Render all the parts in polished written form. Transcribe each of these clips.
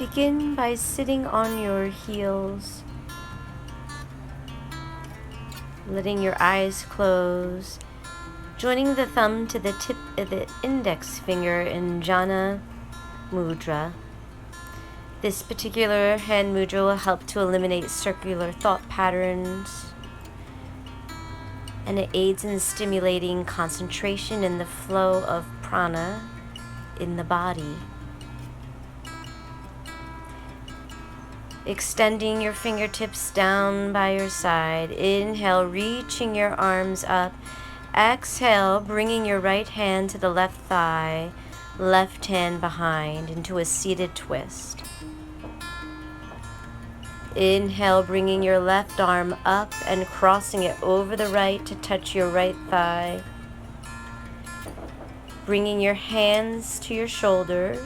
Begin by sitting on your heels, letting your eyes close, joining the thumb to the tip of the index finger in Jhana Mudra. This particular hand mudra will help to eliminate circular thought patterns, and it aids in stimulating concentration in the flow of prana in the body. Extending your fingertips down by your side. Inhale, reaching your arms up. Exhale, bringing your right hand to the left thigh, left hand behind into a seated twist. Inhale, bringing your left arm up and crossing it over the right to touch your right thigh. Bringing your hands to your shoulders,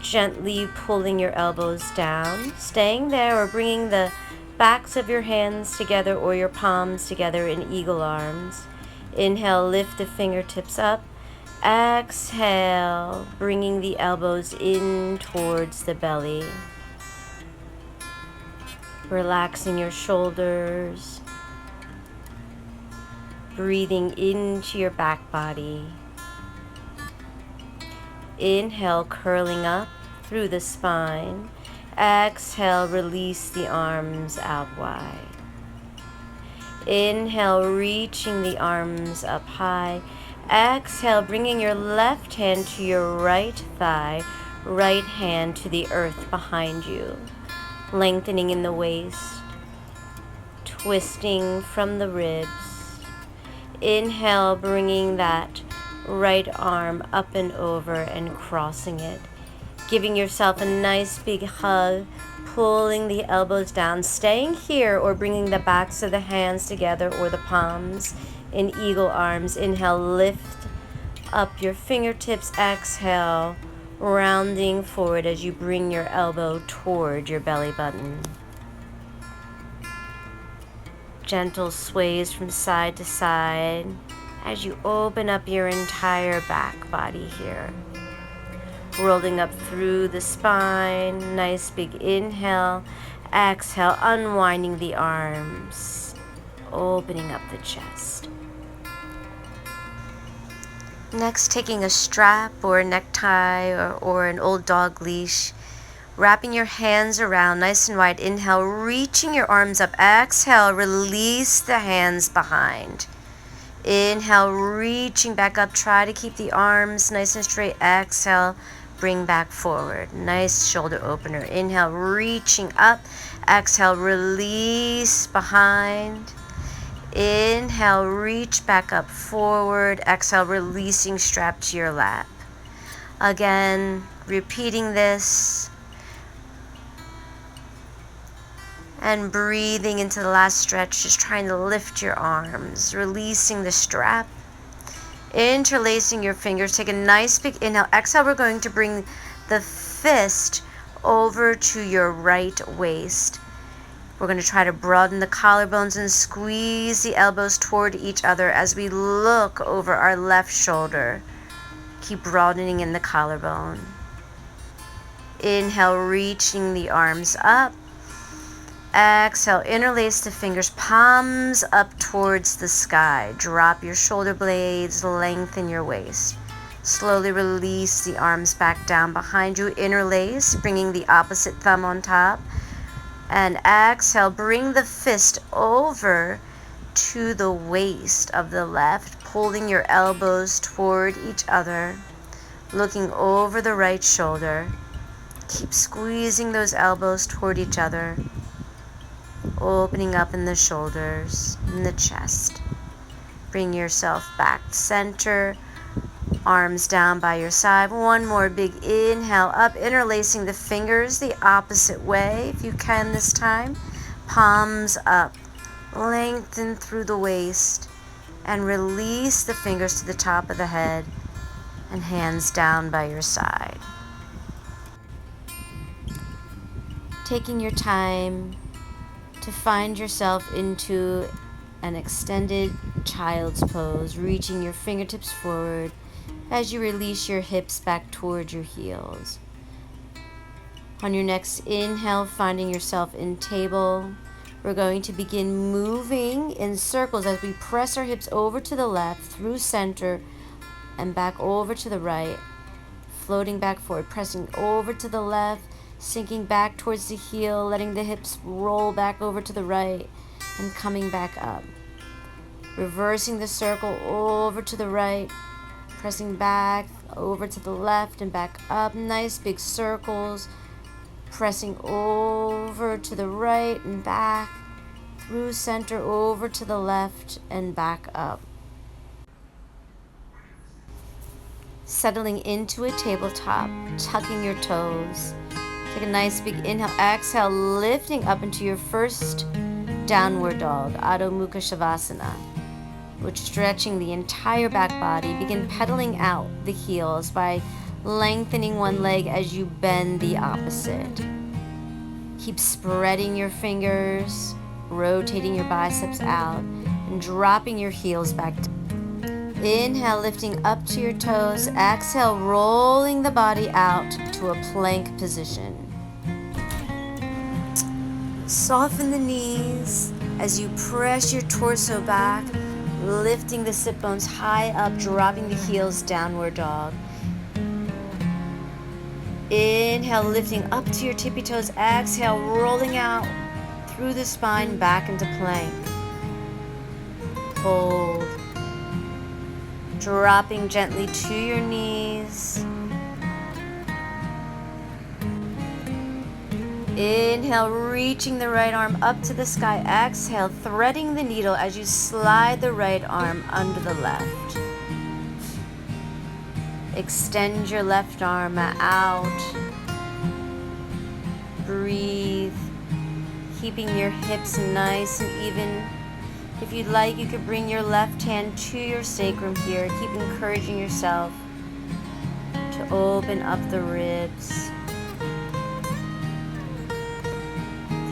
gently pulling your elbows down, staying there or bringing the backs of your hands together or your palms together in eagle arms. Inhale, lift the fingertips up. Exhale, bringing the elbows in towards the belly. Relaxing your shoulders, breathing into your back body. Inhale, curling up through the spine. Exhale, release the arms out wide. Inhale, reaching the arms up high. Exhale, bringing your left hand to your right thigh, right hand to the earth behind you. Lengthening in the waist, twisting from the ribs. Inhale, bringing that right arm up and over and crossing it. Giving yourself a nice big hug, pulling the elbows down, staying here or bringing the backs of the hands together or the palms in eagle arms. Inhale, lift up your fingertips. Exhale, rounding forward as you bring your elbow toward your belly button. Gentle sways from side to side as you open up your entire back body here. Rolling up through the spine, nice big inhale. Exhale, unwinding the arms, opening up the chest. Next, taking a strap or a necktie or an old dog leash, wrapping your hands around nice and wide. Inhale, reaching your arms up. Exhale, release the hands behind. Inhale, reaching back up. Try to keep the arms nice and straight. Exhale, bring back forward. Nice shoulder opener. Inhale, reaching up. Exhale, release behind. Inhale, reach back up forward. Exhale, releasing strap to your lap. Again, repeating this. And breathing into the last stretch, just trying to lift your arms, releasing the strap. Interlacing your fingers. Take a nice big inhale. Exhale, we're going to bring the fist over to your right waist. We're going to try to broaden the collarbones and squeeze the elbows toward each other as we look over our left shoulder. Keep broadening in the collarbone. Inhale, reaching the arms up. Exhale, interlace the fingers, palms up towards the sky. Drop your shoulder blades, lengthen your waist. Slowly release the arms back down behind you. Interlace, bringing the opposite thumb on top. And exhale, bring the fist over to the waist of the left, pulling your elbows toward each other, looking over the right shoulder. Keep squeezing those elbows toward each other, opening up in the shoulders, in the chest. Bring yourself back to center, arms down by your side. One more big inhale up, interlacing the fingers the opposite way if you can this time. Palms up, lengthen through the waist, and release the fingers to the top of the head and hands down by your side. Taking your time to find yourself into an extended child's pose, reaching your fingertips forward as you release your hips back towards your heels. On your next inhale, finding yourself in table, we're going to begin moving in circles as we press our hips over to the left, through center, and back over to the right, floating back forward, pressing over to the left, sinking back towards the heel, letting the hips roll back over to the right, and coming back up. Reversing the circle over to the right, pressing back over to the left and back up. Nice big circles. Pressing over to the right and back, through center, over to the left and back up. Settling into a tabletop, tucking your toes. Take a nice big inhale, exhale, lifting up into your first downward dog, Adho Mukha Shavasana, which stretching the entire back body. Begin pedaling out the heels by lengthening one leg as you bend the opposite. Keep spreading your fingers, rotating your biceps out, and dropping your heels back. Inhale, lifting up to your toes. Exhale, rolling the body out to a plank position. Soften the knees as you press your torso back, lifting the sit bones high up, dropping the heels, downward dog. Inhale, lifting up to your tippy toes. Exhale, rolling out through the spine, back into plank. Hold. Dropping gently to your knees. Inhale, reaching the right arm up to the sky. Exhale, threading the needle as you slide the right arm under the left. Extend your left arm out. Breathe, keeping your hips nice and even. If you'd like, you could bring your left hand to your sacrum here. Keep encouraging yourself to open up the ribs.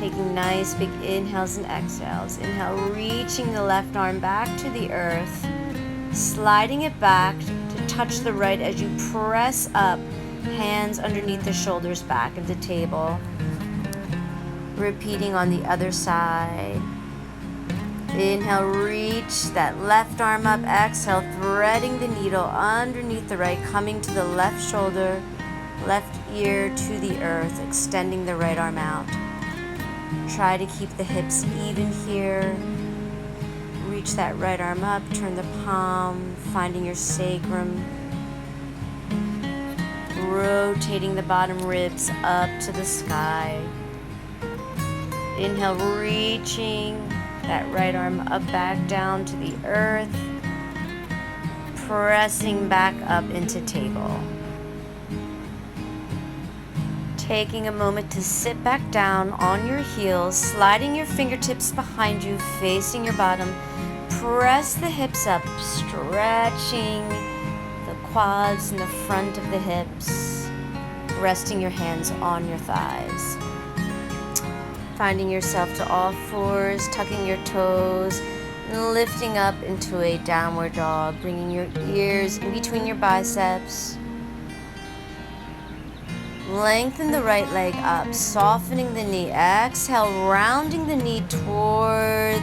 Taking nice big inhales and exhales. Inhale, reaching the left arm back to the earth, sliding it back to touch the right as you press up, hands underneath the shoulders, back into table. Repeating on the other side. Inhale, reach that left arm up. Exhale, threading the needle underneath the right, coming to the left shoulder, left ear to the earth, extending the right arm out. Try to keep the hips even here. Reach that right arm up, turn the palm, finding your sacrum. Rotating the bottom ribs up to the sky. Inhale, reaching that right arm up, back down to the earth. Pressing back up into table. Taking a moment to sit back down on your heels, sliding your fingertips behind you, facing your bottom. Press the hips up, stretching the quads and the front of the hips, resting your hands on your thighs. Finding yourself to all fours, tucking your toes, and lifting up into a downward dog, bringing your ears in between your biceps. Lengthen the right leg up, softening the knee. Exhale, rounding the knee toward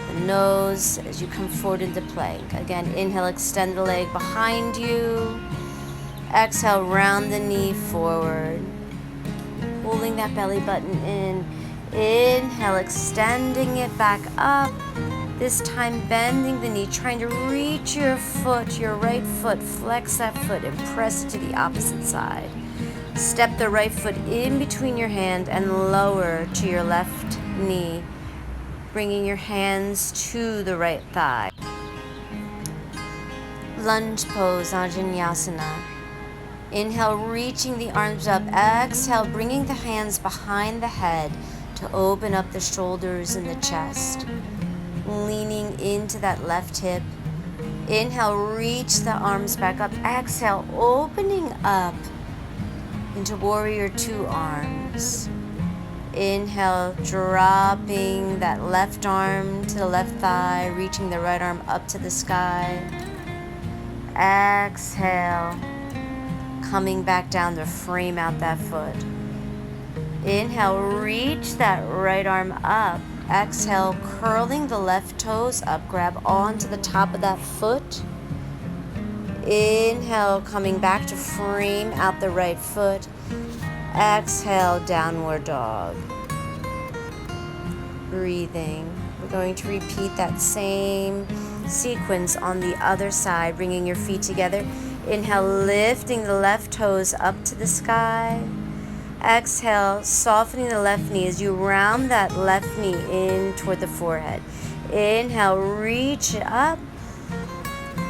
the nose as you come forward into plank. Again, inhale, extend the leg behind you. Exhale, round the knee forward. Pulling that belly button in. Inhale, extending it back up. This time bending the knee, trying to reach your foot, your right foot, flex that foot and press it to the opposite side. Step the right foot in between your hand and lower to your left knee, bringing your hands to the right thigh. Lunge pose, Anjaneyasana. Inhale, reaching the arms up. Exhale, bringing the hands behind the head to open up the shoulders and the chest. Leaning into that left hip. Inhale, reach the arms back up. Exhale, opening up into warrior two arms. Inhale, dropping that left arm to the left thigh, reaching the right arm up to the sky. Exhale, coming back down to frame out that foot. Inhale, reach that right arm up. Exhale, curling the left toes up. Grab onto the top of that foot. Inhale, coming back to frame out the right foot. Exhale, downward dog. Breathing. We're going to repeat that same sequence on the other side, bringing your feet together. Inhale, lifting the left toes up to the sky. Exhale, softening the left knee as you round that left knee in toward the forehead. Inhale, reach it up.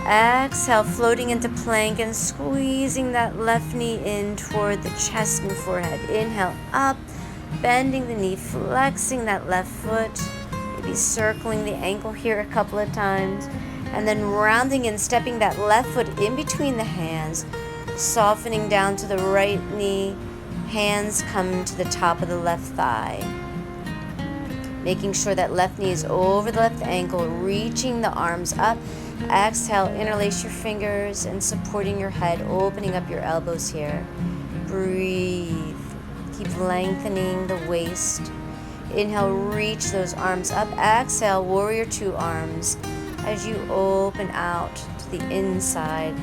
Exhale, floating into plank and squeezing that left knee in toward the chest and forehead. Inhale, up, bending the knee, flexing that left foot. Maybe circling the ankle here a couple of times. And then rounding and stepping that left foot in between the hands, softening down to the right knee. Hands come to the top of the left thigh. Making sure that left knee is over the left ankle, reaching the arms up. Exhale, interlace your fingers and supporting your head, opening up your elbows here. Breathe. Keep lengthening the waist. Inhale, reach those arms up. Exhale, warrior two arms as you open out to the inside,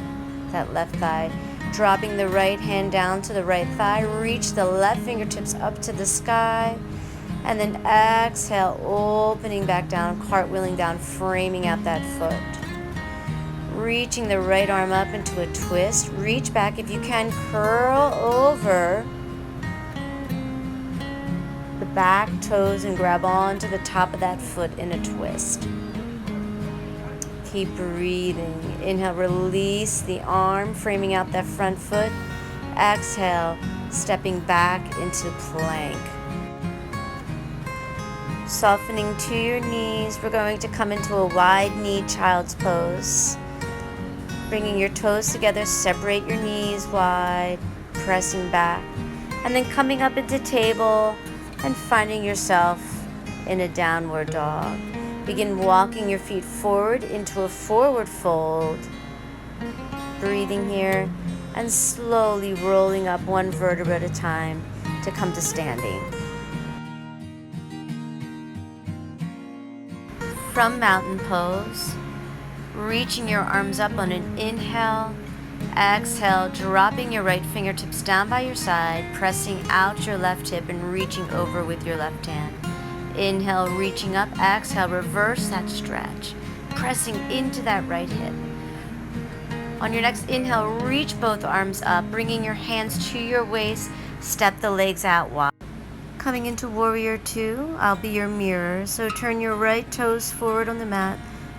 that left thigh. Dropping the right hand down to the right thigh. Reach the left fingertips up to the sky. And then exhale, opening back down, cartwheeling down, framing out that foot. Reaching the right arm up into a twist. Reach back if you can, curl over the back toes and grab onto the top of that foot in a twist. Keep breathing. Inhale, release the arm, framing out that front foot. Exhale, stepping back into plank. Softening to your knees, we're going to come into a wide knee child's pose. Bringing your toes together, separate your knees wide, pressing back. And then coming up into table and finding yourself in a downward dog. Begin walking your feet forward into a forward fold. Breathing here and slowly rolling up one vertebra at a time to come to standing. From mountain pose, reaching your arms up on an inhale. Exhale, dropping your right fingertips down by your side, pressing out your left hip and reaching over with your left hand. Inhale, reaching up. Exhale, reverse that stretch, pressing into that right hip. On your next inhale, reach both arms up, bringing your hands to your waist. Step the legs out wide. Coming into warrior two, I'll be your mirror. So turn your right toes forward on the mat,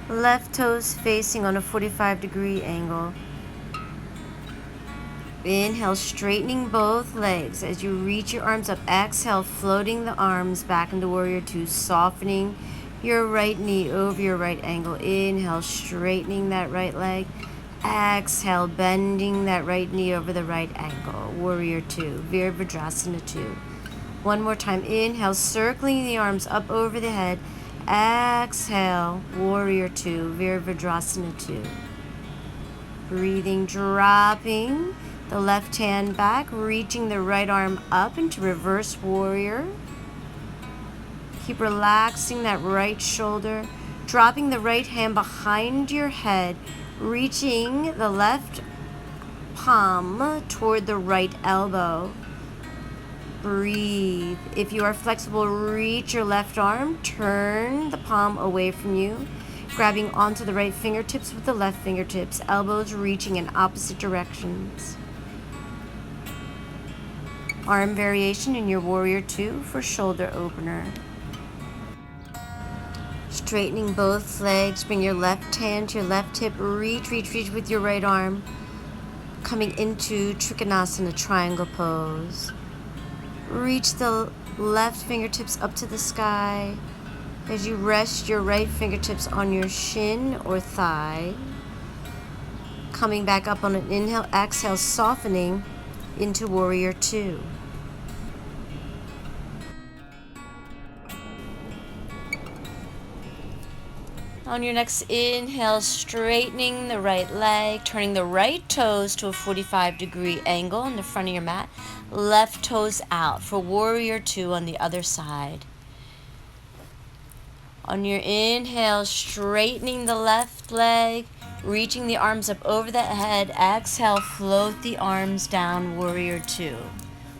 left toes facing on a 45-degree angle. Inhale, straightening both legs as you reach your arms up. Exhale, floating the arms back into warrior two, softening your right knee over your right ankle. Inhale, straightening that right leg. Exhale, bending that right knee over the right ankle. Warrior two, Virabhadrasana 2. One more time. Inhale, circling the arms up over the head. Exhale, warrior two, Virabhadrasana 2. Breathing, dropping the left hand back, reaching the right arm up into reverse warrior. Keep relaxing that right shoulder, dropping the right hand behind your head, reaching the left palm toward the right elbow. Breathe. If you are flexible, reach your left arm, turn the palm away from you, grabbing onto the right fingertips with the left fingertips, elbows reaching in opposite directions. Arm variation in your warrior two for shoulder opener. Straightening both legs, bring your left hand to your left hip, reach with your right arm, coming into Trikonasana triangle pose. Reach the left fingertips up to the sky as you rest your right fingertips on your shin or thigh. Coming back up on an inhale, exhale, softening into warrior two. On your next inhale, straightening the right leg, turning the right toes to a 45-degree angle in the front of your mat. Left toes out for warrior two on the other side. On your inhale, straightening the left leg, reaching the arms up over the head. Exhale, float the arms down, warrior two.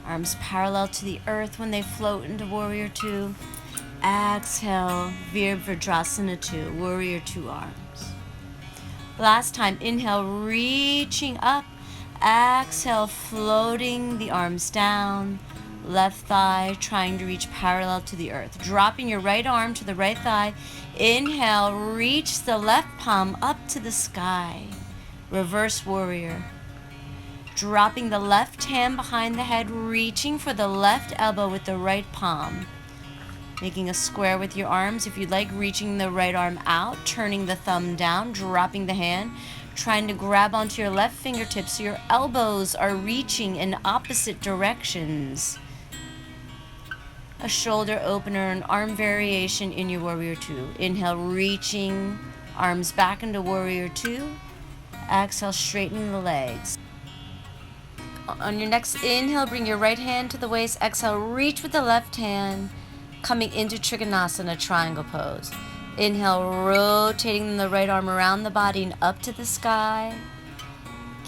Arms parallel to the earth when they float into warrior two. Exhale, Virabhadrasana 2, warrior two arms. Last time, inhale, reaching up. Exhale, floating the arms down. Left thigh trying to reach parallel to the earth. Dropping your right arm to the right thigh. Inhale, reach the left palm up to the sky. Reverse warrior. Dropping the left hand behind the head, reaching for the left elbow with the right palm. Making a square with your arms. If you'd like, reaching the right arm out, turning the thumb down, dropping the hand, trying to grab onto your left fingertips so your elbows are reaching in opposite directions. A shoulder opener, an arm variation in your warrior two. Inhale, reaching arms back into warrior two. Exhale, straightening the legs. On your next inhale, bring your right hand to the waist. Exhale, reach with the left hand, coming into Trikonasana, triangle pose. Inhale, rotating the right arm around the body and up to the sky.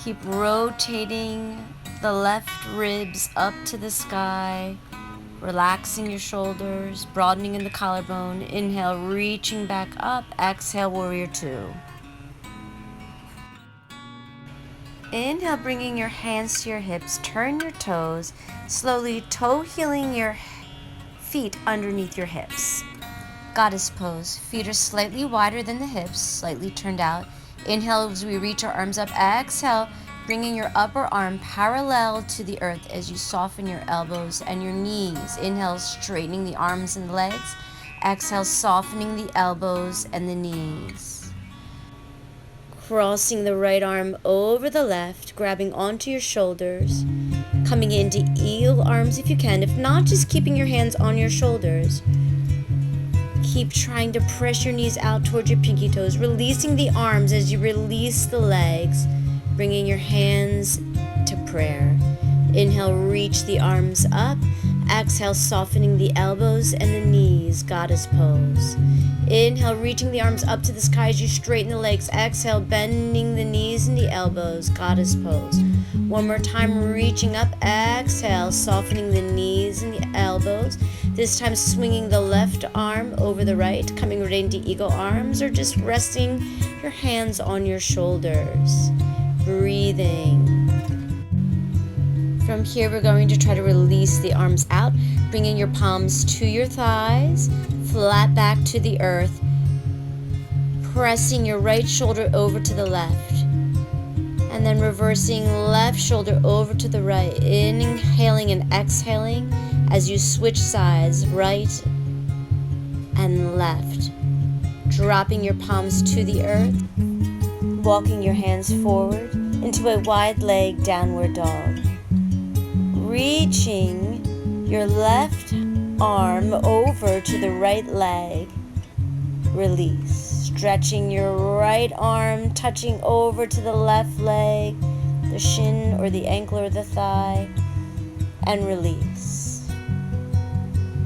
Keep rotating the left ribs up to the sky, relaxing your shoulders, broadening in the collarbone. Inhale, reaching back up. Exhale, warrior two. Inhale, bringing your hands to your hips, turn your toes, slowly toe heeling your feet underneath your hips. Goddess pose. Feet are slightly wider than the hips, slightly turned out. Inhale as we reach our arms up. Exhale, bringing your upper arm parallel to the earth as you soften your elbows and your knees. Inhale, straightening the arms and legs. Exhale, softening the elbows and the knees. Crossing the right arm over the left, grabbing onto your shoulders. Coming into eagle arms if you can. If not, just keeping your hands on your shoulders. Keep trying to press your knees out towards your pinky toes, releasing the arms as you release the legs, bringing your hands to prayer. Inhale, reach the arms up. Exhale, softening the elbows and the knees, goddess pose. Inhale, reaching the arms up to the sky as you straighten the legs. Exhale, bending the knees and the elbows, goddess pose. One more time, reaching up. Exhale, softening the knees and the elbows. This time, swinging the left arm over the right, coming right into eagle arms, or just resting your hands on your shoulders. Breathing. From here, we're going to try to release the arms out, bringing your palms to your thighs, flat back to the earth, pressing your right shoulder over to the left, and then reversing left shoulder over to the right, inhaling and exhaling as you switch sides, right and left, dropping your palms to the earth, walking your hands forward into a wide leg downward dog. Reaching your left arm over to the right leg, release. Stretching your right arm, touching over to the left leg, the shin or the ankle or the thigh, and release.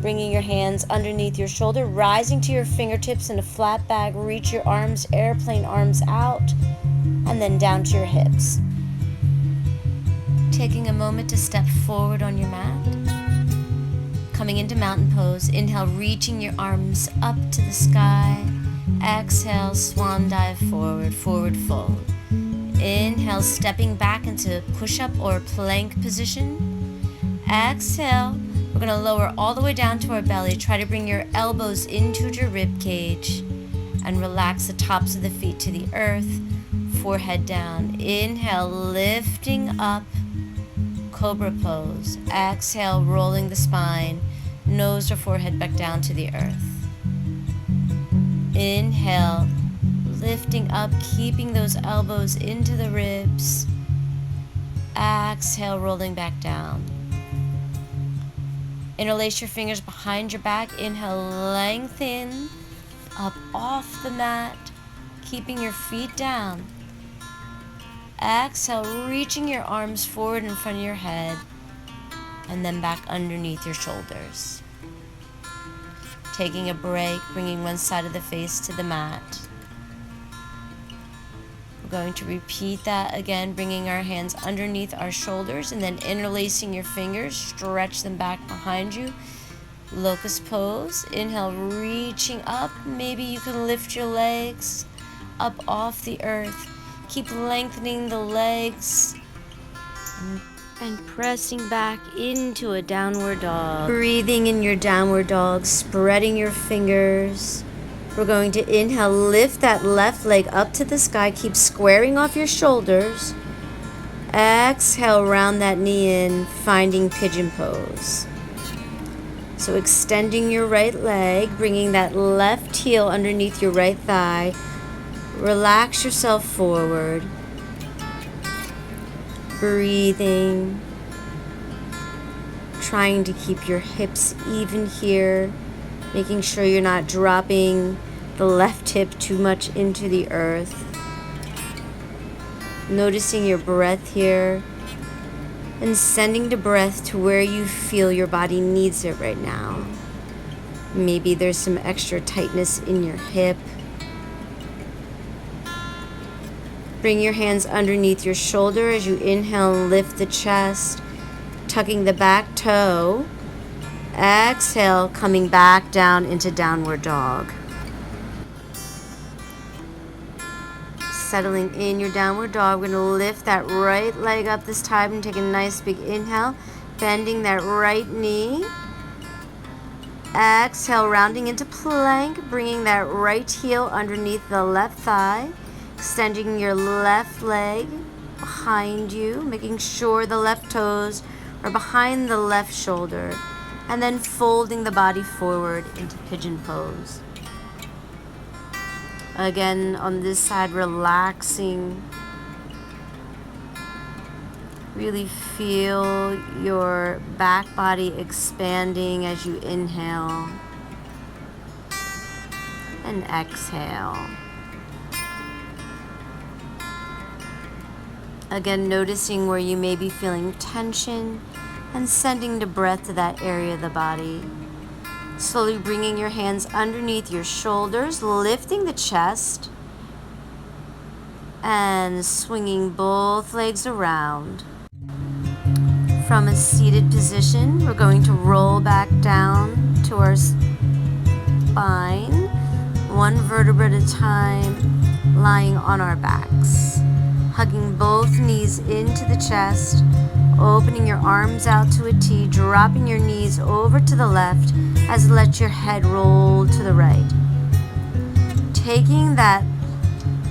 Bringing your hands underneath your shoulder, rising to your fingertips in a flat back, reach your arms, airplane arms out, and then down to your hips. Taking a moment to step forward on your mat. Coming into mountain pose. Inhale, reaching your arms up to the sky. Exhale, swan dive forward, forward fold. Inhale, stepping back into push-up or plank position. Exhale, we're going to lower all the way down to our belly. Try to bring your elbows into your rib cage and relax the tops of the feet to the earth, forehead down. Inhale, lifting up. Cobra pose. Exhale, rolling the spine, nose or forehead back down to the earth. Inhale, lifting up, keeping those elbows into the ribs. Exhale, rolling back down. Interlace your fingers behind your back. Inhale, lengthen up off the mat, keeping your feet down. Exhale, reaching your arms forward in front of your head, and then back underneath your shoulders. Taking a break, bringing one side of the face to the mat. We're going to repeat that again, bringing our hands underneath our shoulders and then interlacing your fingers, stretch them back behind you. Locust pose. Inhale, reaching up. Maybe you can lift your legs up off the earth. Keep lengthening the legs and pressing back into a downward dog. Breathing in your downward dog, spreading your fingers. We're going to inhale, lift that left leg up to the sky. Keep squaring off your shoulders. Exhale, round that knee in, finding pigeon pose. So extending your right leg, bringing that left heel underneath your right thigh. Relax yourself forward. Breathing. Trying to keep your hips even here. Making sure you're not dropping the left hip too much into the earth. Noticing your breath here. And sending the breath to where you feel your body needs it right now. Maybe there's some extra tightness in your hip. Bring your hands underneath your shoulder as you inhale and lift the chest, tucking the back toe. Exhale, coming back down into downward dog. Settling in your downward dog, we're going to lift that right leg up this time and take a nice big inhale, bending that right knee. Exhale, rounding into plank, bringing that right heel underneath the left thigh, extending your left leg behind you, making sure the left toes are behind the left shoulder, and then folding the body forward into pigeon pose. Again, on this side, relaxing. Really feel your back body expanding as you inhale and exhale. Again, noticing where you may be feeling tension and sending the breath to that area of the body. Slowly bringing your hands underneath your shoulders, lifting the chest, and swinging both legs around. From a seated position, we're going to roll back down to our spine, one vertebra at a time, lying on our backs. Hugging both knees into the chest, opening your arms out to a T, dropping your knees over to the left as you let your head roll to the right. Taking that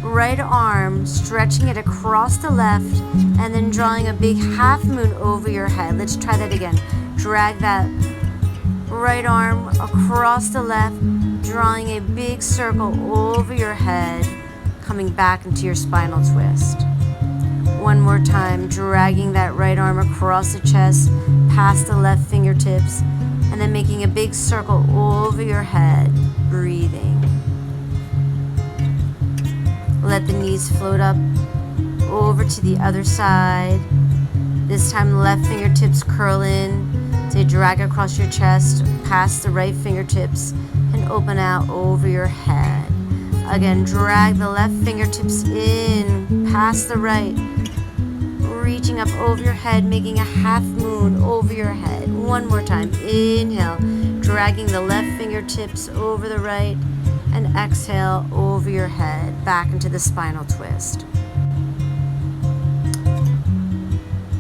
right arm, stretching it across the left, and then drawing a big half moon over your head. Let's try that again. Drag that right arm across the left, drawing a big circle over your head, coming back into your spinal twist. One more time, dragging that right arm across the chest, past the left fingertips, and then making a big circle over your head, breathing. Let the knees float up over to the other side. This time, left fingertips curl in. So drag across your chest, past the right fingertips, and open out over your head. Again, drag the left fingertips in, past the right, reaching up over your head, making a half moon over your head. One more time. Inhale, dragging the left fingertips over the right, and exhale over your head, back into the spinal twist.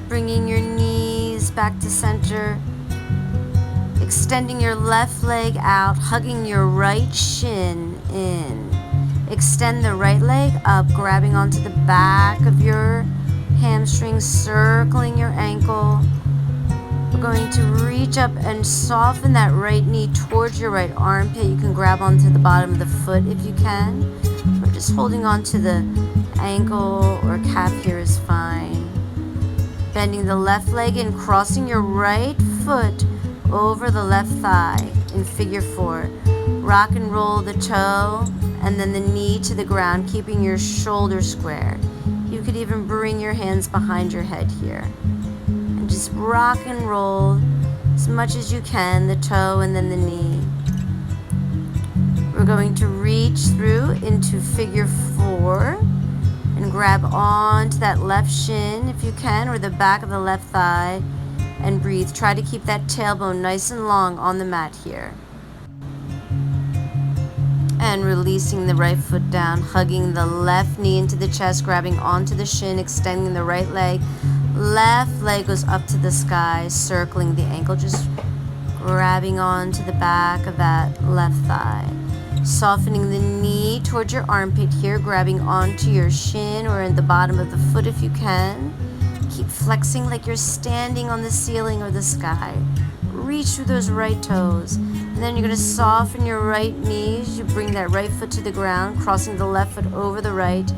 Bringing your knees back to center, extending your left leg out, hugging your right shin in. Extend the right leg up, grabbing onto the back of your hamstrings, circling your ankle. We're going to reach up and soften that right knee towards your right armpit. You can grab onto the bottom of the foot if you can. Or just holding onto the ankle or calf here is fine. Bending the left leg and crossing your right foot over the left thigh. in figure 4. Rock and roll the toe and then the knee to the ground, keeping your shoulder square. You could even bring your hands behind your head here. And just rock and roll as much as you can, the toe and then the knee. We're going to reach through into figure 4 and grab onto that left shin if you can, or the back of the left thigh, and breathe. Try to keep that tailbone nice and long on the mat here. And releasing the right foot down, hugging the left knee into the chest, grabbing onto the shin, extending the right leg. Left leg goes up to the sky, circling the ankle, just grabbing onto the back of that left thigh. Softening the knee towards your armpit here, grabbing onto your shin or in the bottom of the foot if you can. Keep flexing like you're standing on the ceiling or the sky. Reach through those right toes. And then you're going to soften your right knees. You bring that right foot to the ground, crossing the left foot over the right.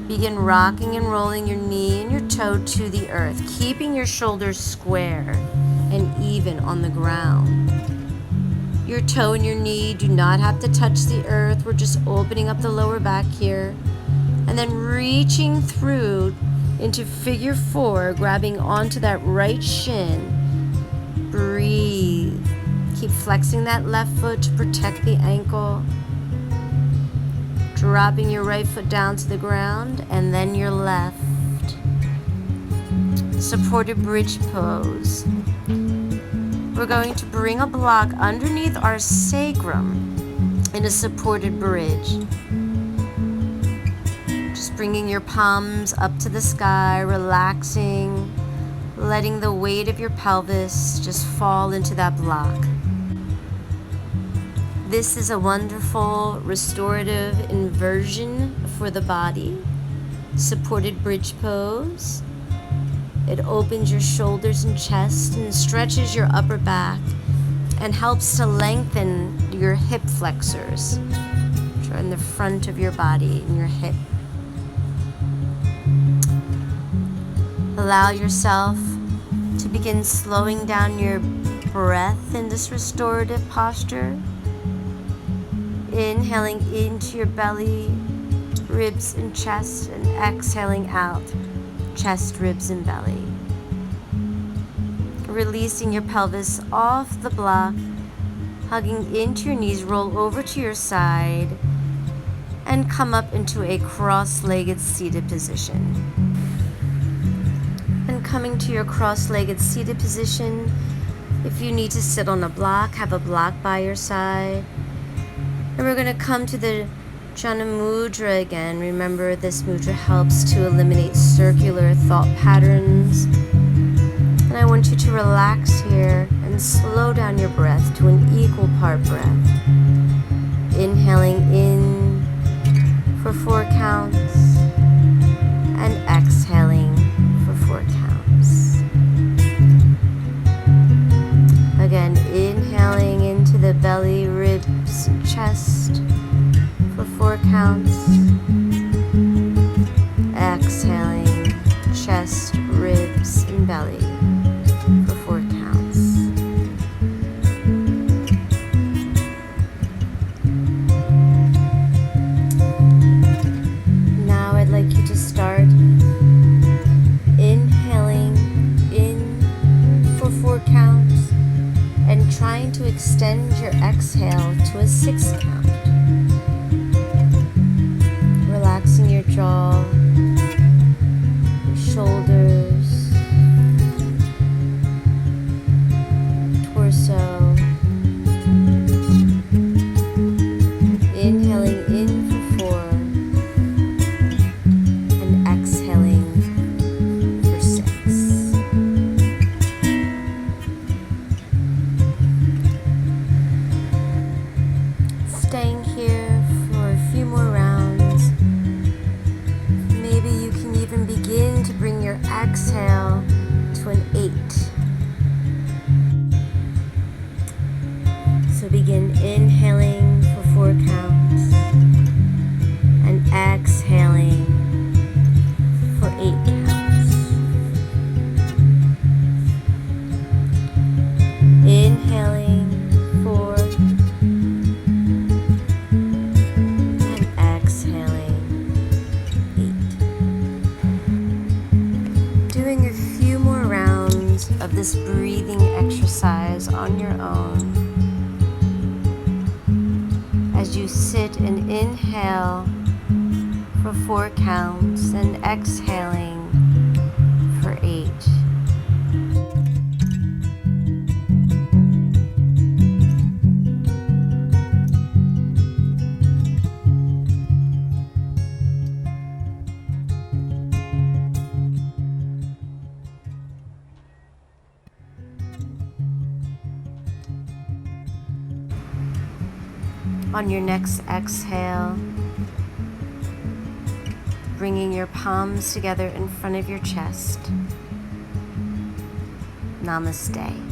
Begin rocking and rolling your knee and your toe to the earth, keeping your shoulders square and even on the ground. Your toe and your knee do not have to touch the earth. We're just opening up the lower back here. And then reaching through into figure 4, grabbing onto that right shin. Breathe. Keep flexing that left foot to protect the ankle. Dropping your right foot down to the ground, and then your left. Supported bridge pose. We're going to bring a block underneath our sacrum in a supported bridge. Just bringing your palms up to the sky, relaxing, letting the weight of your pelvis just fall into that block. This is a wonderful restorative inversion for the body. Supported bridge pose. It opens your shoulders and chest and stretches your upper back and helps to lengthen your hip flexors, which are in the front of your body, in your hip. Allow yourself to begin slowing down your breath in this restorative posture. Inhaling into your belly, ribs and chest, and exhaling out, chest, ribs, and belly. Releasing your pelvis off the block, hugging into your knees, roll over to your side, and come up into a cross-legged seated position. And coming to your cross-legged seated position, if you need to sit on a block, have a block by your side. And we're going to come to the Jana Mudra again. Remember, this mudra helps to eliminate circular thought patterns. And I want you to relax here and slow down your breath to an equal part breath. Inhaling in for 4 counts and exhaling for 4 counts. Again, inhaling into the belly, ribs, and chest for 4 counts. Exhaling, chest, ribs, and belly for 4 counts. Now I'd like you to start inhaling in for 4 counts and trying to extend your exhale to a 6 count. Relaxing your jaw, your shoulders, torso. Inhaling in for 4 and exhaling for 6. Staying here for a few more rounds. of this breathing exercise on your own as you sit and inhale for 4 counts and exhaling for 8. On your next exhale, bringing your palms together in front of your chest. Namaste.